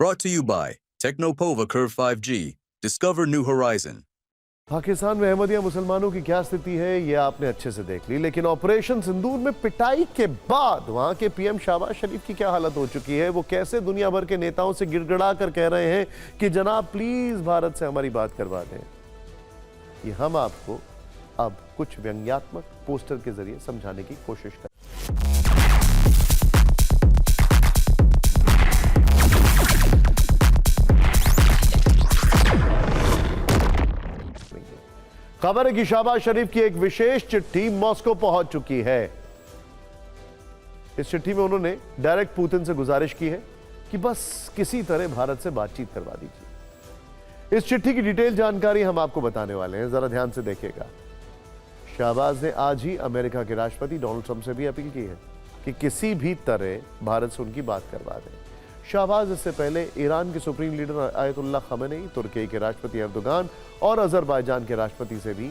Brought to you by Technopova Curve 5G. Discover new horizon. Pakistan में अहमदिया मुसलमानों की क्या स्थिति है ये आपने अच्छे से देख ली, लेकिन ऑपरेशन सिंदूर में पिटाई के बाद वहां के पीएम शहबाज शरीफ की क्या हालत हो चुकी है। वो कैसे दुनिया भर के नेताओं से गिड़गिड़ा कर कह रहे हैं कि जनाब प्लीज भारत से हमारी बात करवा दें। ये हम आपको अब कुछ व्यंग्यात्मक पोस्टर के जरिए समझाने की कोशिश करें। खबर है कि शहबाज शरीफ की एक विशेष चिट्ठी मॉस्को पहुंच चुकी है। इस चिट्ठी में उन्होंने डायरेक्ट पुतिन से गुजारिश की है कि बस किसी तरह भारत से बातचीत करवा दीजिए। इस चिट्ठी की डिटेल जानकारी हम आपको बताने वाले हैं, जरा ध्यान से देखिएगा। शहबाज ने आज ही अमेरिका के राष्ट्रपति डोनाल्ड ट्रंप से भी अपील की है कि किसी भी तरह भारत से उनकी बात करवा दें। शहबाज इससे पहले ईरान के सुप्रीम लीडर आयतुल्लाह खमेनी, तुर्की के राष्ट्रपति एर्दोगान और अजरबैजान के राष्ट्रपति से भी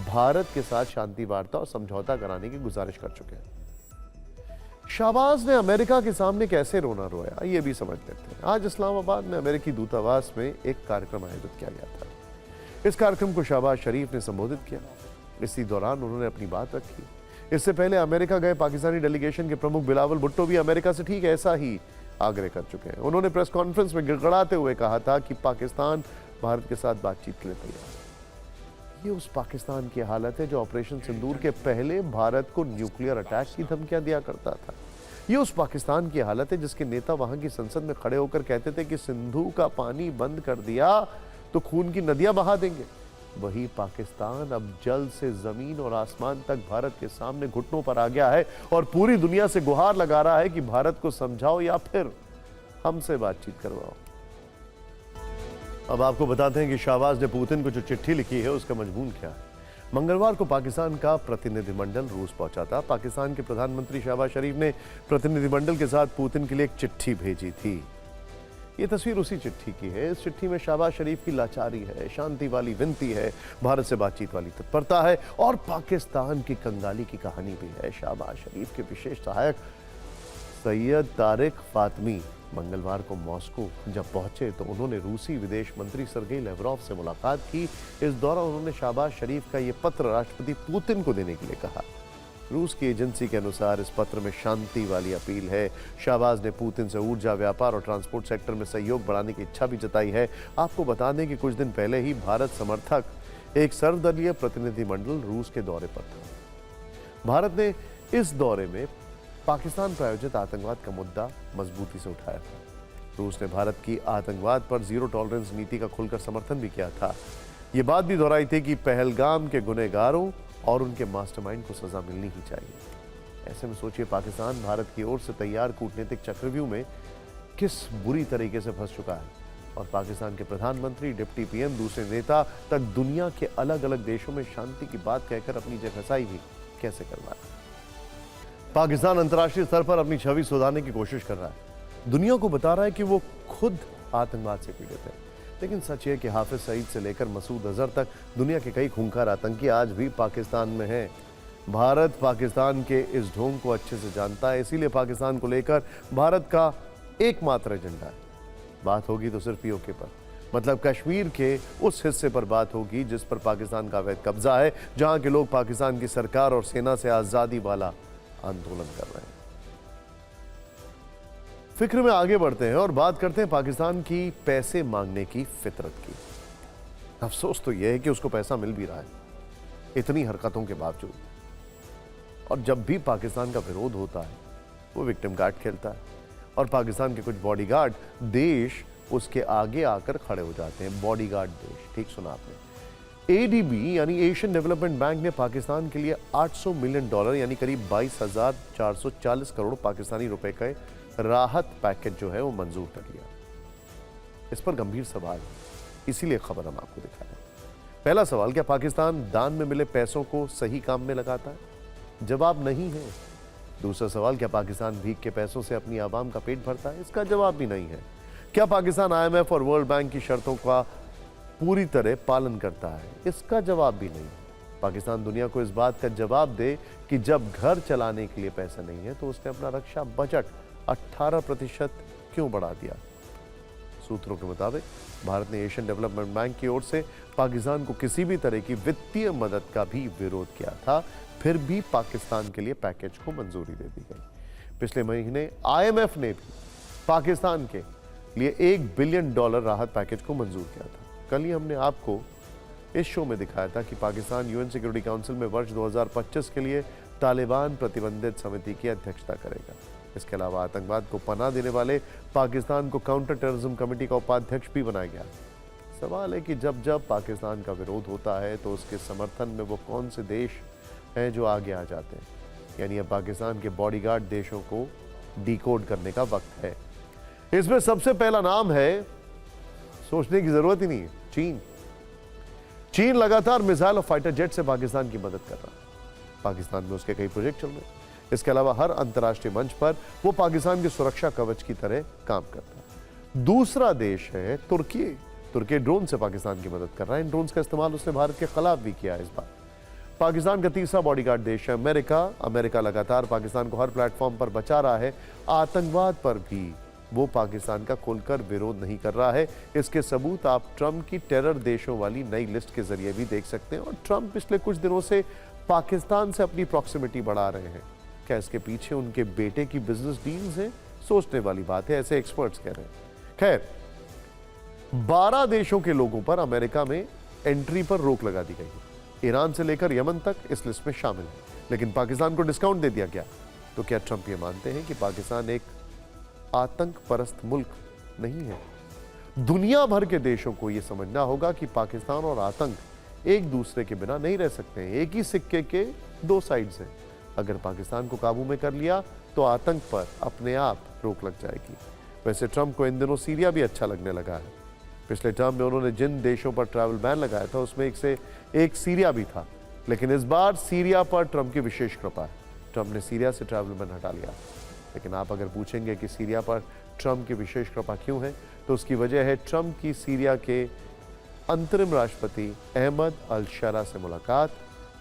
भारत के साथ शांति वार्ता और समझौता कराने की गुजारिश कर चुके हैं। शहबाज ने अमेरिका के सामने कैसे रोना रोया ये भी समझ लेते हैं। आज इस्लामाबाद में अमेरिकी दूतावास में एक कार्यक्रम आयोजित किया गया था। इस कार्यक्रम को शहबाज शरीफ ने संबोधित किया। इसी दौरान उन्होंने अपनी बात रखी। इससे पहले अमेरिका गए पाकिस्तानी डेलीगेशन के प्रमुख बिलावल भुट्टो भी अमेरिका से ठीक ऐसा ही आग्रह कर चुके हैं। उन्होंने प्रेस कॉन्फ्रेंस में गिड़गिड़ाते हुए कहा था कि पाकिस्तान भारत के साथ बातचीत के लिए तैयार है। ये उस पाकिस्तान की हालत है जो ऑपरेशन सिंदूर के पहले भारत को न्यूक्लियर अटैक की धमकियां दिया करता था। ये उस पाकिस्तान की हालत है जिसके नेता वहां की संसद में खड़े होकर कहते थे कि सिंधु का पानी बंद कर दिया तो खून की नदियां बहा देंगे। वही पाकिस्तान अब जल से जमीन और आसमान तक भारत के सामने घुटनों पर आ गया है और पूरी दुनिया से गुहार लगा रहा है कि भारत को समझाओ या फिर हमसे बातचीत करवाओ। अब आपको बताते हैं कि शहबाज ने पुतिन को जो चिट्ठी लिखी है उसका मजमून क्या है। मंगलवार को पाकिस्तान का प्रतिनिधिमंडल रूस पहुंचा था। पाकिस्तान के प्रधानमंत्री शहबाज शरीफ ने प्रतिनिधिमंडल के साथ पुतिन के लिए एक चिट्ठी भेजी थी। ये तस्वीर उसी चिट्ठी की है। इस चिट्ठी में शहबाज शरीफ की लाचारी है, शांति वाली विनती है, भारत से बातचीत वाली तत्परता है और पाकिस्तान की कंगाली की कहानी भी है। शहबाज शरीफ के विशेष सहायक सैयद तारिक फातमी मंगलवार को मॉस्को जब पहुंचे तो उन्होंने रूसी विदेश मंत्री सर्गेई लेवरोव से मुलाकात की। इस दौरान उन्होंने शहबाज शरीफ का ये पत्र राष्ट्रपति पुतिन को देने के लिए कहा। रूस की एजेंसी के अनुसार इस पत्र में शांति वाली अपील है। शहबाज ने पुतिन से ऊर्जा, व्यापार और ट्रांसपोर्ट सेक्टर में सहयोग बढ़ाने की इच्छा भी जताई है। आपको बता दें कि कुछ दिन पहले ही भारत समर्थक एक सर्वदलीय प्रतिनिधिमंडल रूस के दौरे पर था। भारत ने इस दौरे में पाकिस्तान प्रायोजित आतंकवाद का मुद्दा मजबूती से उठाया था। रूस ने भारत की आतंकवाद पर जीरो टॉलरेंस नीति का खुलकर समर्थन भी किया था। ये बात भी दोहराई थी कि पहलगाम के गुनहगारों और उनके मास्टरमाइंड को सजा मिलनी ही चाहिए। ऐसे में सोचिए पाकिस्तान भारत की ओर से तैयार कूटनीतिक चक्रव्यूह में किस बुरी तरीके से फंस चुका है और पाकिस्तान के प्रधानमंत्री, डिप्टी पीएम, दूसरे नेता तक दुनिया के अलग अलग देशों में शांति की बात कहकर अपनी जगहसाई भी कैसे करवा रहा है। पाकिस्तान अंतर्राष्ट्रीय स्तर पर अपनी छवि सुधारने की कोशिश कर रहा है। दुनिया को बता रहा है कि वो खुद आतंकवाद से पीड़ित है, लेकिन सच है कि हाफिज सईद से लेकर मसूद अजहर तक दुनिया के कई खूंखार आतंकी आज भी पाकिस्तान में हैं। भारत पाकिस्तान के इस ढोंग को अच्छे से जानता है, इसीलिए पाकिस्तान को लेकर भारत का एकमात्र एजेंडा है। बात होगी तो सिर्फ पीओके पर, मतलब कश्मीर के उस हिस्से पर बात होगी जिस पर पाकिस्तान का अवैध कब्जा है, जहां के लोग पाकिस्तान की सरकार और सेना से आजादी वाला आंदोलन कर रहे हैं। फिक्र में आगे बढ़ते हैं और बात करते हैं पाकिस्तान की पैसे मांगने की फितरत की। अफसोस तो यह है कि उसको पैसा मिल भी रहा है इतनी हरकतों के बावजूद। और जब भी पाकिस्तान का विरोध होता है वो विक्टिम कार्ड खेलता है और पाकिस्तान के कुछ बॉडीगार्ड देश उसके आगे आकर खड़े हो जाते हैं। बॉडीगार्ड देश, ठीक सुना आपने। एडीबी यानी एशियन डेवलपमेंट बैंक ने पाकिस्तान के लिए $800 मिलियन यानी करीब 22,440 करोड़ पाकिस्तानी रुपए का राहत पैकेज जो है वो मंजूर कर लिया। इस पर गंभीर सवाल है, इसीलिए खबर हम आपको दिखा रहे हैं। पहला सवाल, क्या पाकिस्तान दान में मिले पैसों को सही काम में लगाता है? जवाब नहीं है। दूसरा सवाल, क्या पाकिस्तान भीख के पैसों से अपनी आवाम का पेट भरता है? इसका जवाब भी नहीं है। क्या पाकिस्तान IMF और वर्ल्ड बैंक की शर्तों का पूरी तरह पालन करता है? इसका जवाब भी नहीं। पाकिस्तान दुनिया को इस बात का जवाब दे कि जब घर चलाने के लिए पैसा नहीं है तो उसने अपना रक्षा बजट 18% क्यों बढ़ा दिया? सूत्रों के मुताबिक भारत ने एशियन डेवलपमेंट बैंक की ओर से पाकिस्तान को किसी भी तरह की वित्तीय मदद का भी विरोध किया था, फिर भी पाकिस्तान के लिए पैकेज को मंजूरी दे दी गई। पिछले महीने आईएमएफ ने भी पाकिस्तान के लिए $1 बिलियन राहत पैकेज को मंजूर किया था। कल ही हमने आपको इस शो में दिखाया था कि पाकिस्तान यूएन सिक्योरिटी काउंसिल में वर्ष 2025 के लिए तालिबान प्रतिबंधित समिति की अध्यक्षता करेगा। इसके अलावा आतंकवाद को पनाह देने वाले पाकिस्तान को काउंटर टेररिज्म कमेटी का उपाध्यक्ष भी बनाया गया। सवाल है कि जब जब पाकिस्तान का विरोध होता है तो उसके समर्थन में वो कौन से देश हैं जो आगे आ जाते हैं। यानी अब पाकिस्तान के बॉडीगार्ड देशों को डिकोड करने का वक्त है। इसमें सबसे पहला नाम है, सोचने की जरूरत ही नहीं है, चीन। चीन लगातार मिसाइल और फाइटर जेट से पाकिस्तान की मदद कर रहा है। पाकिस्तान में उसके कई प्रोजेक्ट चल रहे हैं। इसके अलावा हर अंतर्राष्ट्रीय मंच पर वो पाकिस्तान के सुरक्षा कवच की तरह काम करता है। दूसरा देश है तुर्की। तुर्की ड्रोन से पाकिस्तान की मदद कर रहा है। इन ड्रोन का इस्तेमाल उसने भारत के खिलाफ भी किया है इस बार। पाकिस्तान का तीसरा बॉडीगार्ड देश है अमेरिका। अमेरिका लगातार पाकिस्तान को हर प्लेटफॉर्म पर बचा रहा है। आतंकवाद पर भी वो पाकिस्तान का खुलकर विरोध नहीं कर रहा है। इसके सबूत आप ट्रंप की टेरर देशों वाली नई लिस्ट के जरिए भी देख सकते हैं। और ट्रंप पिछले कुछ दिनों से पाकिस्तान से अपनी प्रॉक्सिमिटी बढ़ा रहे हैं। क्या इसके पीछे उनके बेटे की बिजनेस डील्स हैं? सोचने वाली बात है, ऐसे एक्सपर्ट्स कह रहे हैं। खैर, 12 देशों के लोगों पर अमेरिका में एंट्री पर रोक लगा दी गई है। ईरान से लेकर यमन तक इस लिस्ट में शामिल है, लेकिन पाकिस्तान को डिस्काउंट दे दिया गया। तो क्या ट्रंप ये मानते हैं कि पाकिस्तान एक आतंक परस्त मुल्क नहीं है? दुनिया भर के देशों को यह समझना होगा कि पाकिस्तान और आतंक एक दूसरे के बिना नहीं रह सकते हैं। एक ही सिक्के के दो साइड्स हैं। अगर पाकिस्तान को काबू में कर लिया तो आतंक पर अपने आप रोक लग जाएगी। वैसे ट्रंप को इन दिनों सीरिया भी अच्छा लगने लगा है। पिछले टर्म में उन्होंने जिन देशों पर ट्रैवल बैन लगाया था उसमें एक सीरिया भी था, लेकिन इस बार सीरिया पर ट्रंप की विशेष कृपा है। ट्रंप ने सीरिया से ट्रैवल बैन हटा लिया। लेकिन आप अगर पूछेंगे कि सीरिया पर ट्रंप की विशेष कृपा क्यों है, तो उसकी वजह है ट्रंप की सीरिया के अंतरिम राष्ट्रपति अहमद अल शरा से मुलाकात।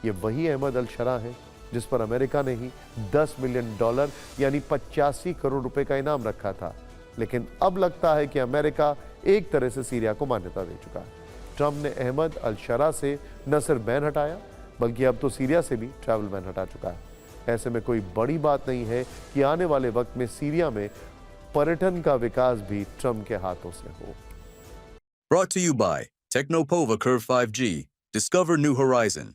ये वही अहमद अल शरा है जिस पर अमेरिका ने ही $10 मिलियन यानी 85 करोड़ रुपए का इनाम रखा था। लेकिन अब लगता है कि अमेरिका एक तरह से सीरिया को मान्यता दे चुका है। ट्रंप ने अहमद अल शरा से न सिर्फ बैन हटाया, बल्कि अब तो सीरिया से भी ट्रैवल बैन हटा चुका है। ऐसे में कोई बड़ी बात नहीं है कि आने वाले वक्त में सीरिया में पर्यटन का विकास भी ट्रंप के हाथों से हो। Brought to you by Technopova Curve 5G. Discover new horizon.